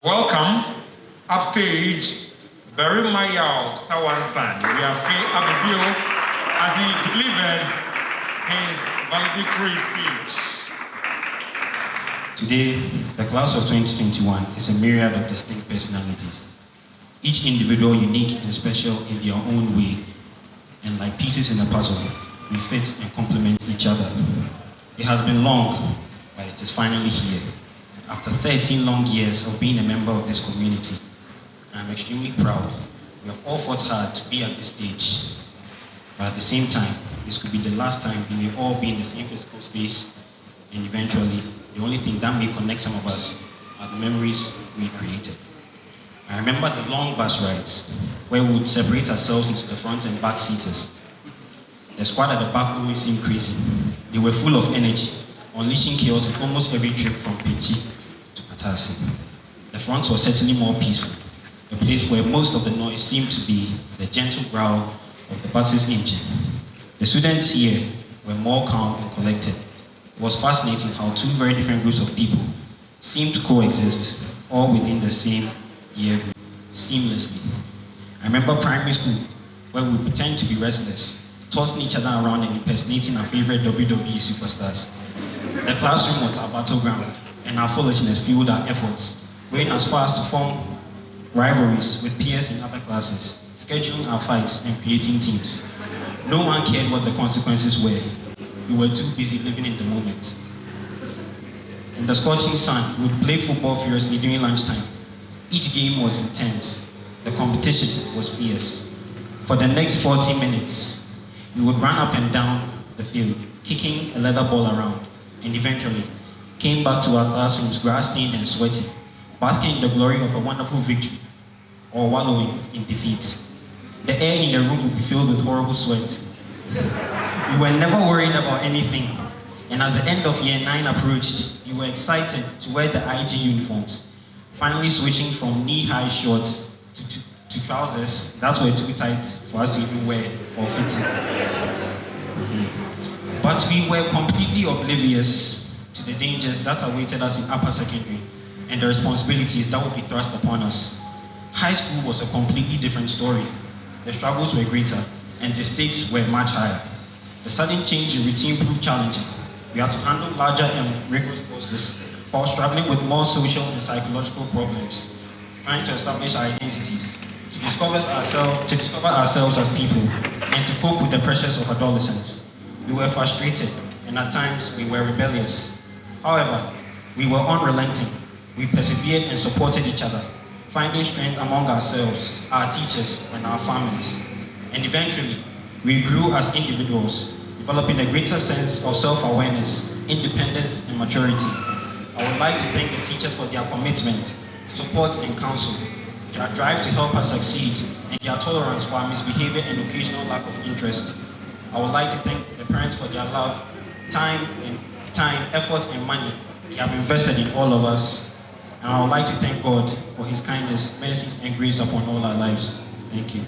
Welcome, upstage, Barima Yaw Sawansan Wiafe-Ababio as he delivers his valedictory speech. Today, the class of 2021 is a myriad of distinct personalities, each individual unique and special in their own way, and like pieces in a puzzle, we fit and complement each other. It has been long, but it is finally here. After 13 long years of being a member of this community, I am extremely proud. We have all fought hard to be at this stage, but at the same time, this could be the last time we may all be in the same physical space, and eventually, the only thing that may connect some of us are the memories we created. I remember the long bus rides, where we would separate ourselves into the front and back seaters. The squad at the back always seemed crazy. They were full of energy, unleashing chaos at almost every trip from Pichi to Patasi. The front was certainly more peaceful, a place where most of the noise seemed to be the gentle growl of the bus's engine. The students here were more calm and collected. It was fascinating how two very different groups of people seemed to coexist, all within the same year group, seamlessly. I remember primary school, where we would pretend to be restless, tossing each other around and impersonating our favorite WWE superstars. The classroom was our battleground, and our foolishness fueled our efforts, going as far as to form rivalries with peers in other classes, scheduling our fights and creating teams. No one cared what the consequences were. We were too busy living in the moment. In the scorching sun, we would play football furiously during lunchtime. Each game was intense. The competition was fierce. For the next 40 minutes, we would run up and down the field, kicking a leather ball around, and eventually came back to our classrooms grass-stained and sweaty, basking in the glory of a wonderful victory, or wallowing in defeat. The air in the room would be filled with horrible sweat. We were never worried about anything, and as the end of year 9 approached, we were excited to wear the IG uniforms, finally switching from knee-high shorts to trousers that were too tight for us to even wear or fit in. But we were completely oblivious to the dangers that awaited us in upper secondary and the responsibilities that would be thrust upon us. High school was a completely different story. The struggles were greater and the stakes were much higher. The sudden change in routine proved challenging. We had to handle larger and rigorous courses while struggling with more social and psychological problems, trying to establish our identities, to discover ourselves as people, and to cope with the pressures of adolescence. We were frustrated, and at times we were rebellious. However, we were unrelenting. We persevered and supported each other, finding strength among ourselves, our teachers, and our families. And eventually, we grew as individuals, developing a greater sense of self-awareness, independence, and maturity. I would like to thank the teachers for their commitment, support, and counsel, their drive to help us succeed, and their tolerance for our misbehavior and occasional lack of interest. I would like to thank the parents for their love, time, effort, and money they have invested in all of us. And I would like to thank God for His kindness, mercies, and grace upon all our lives. Thank you.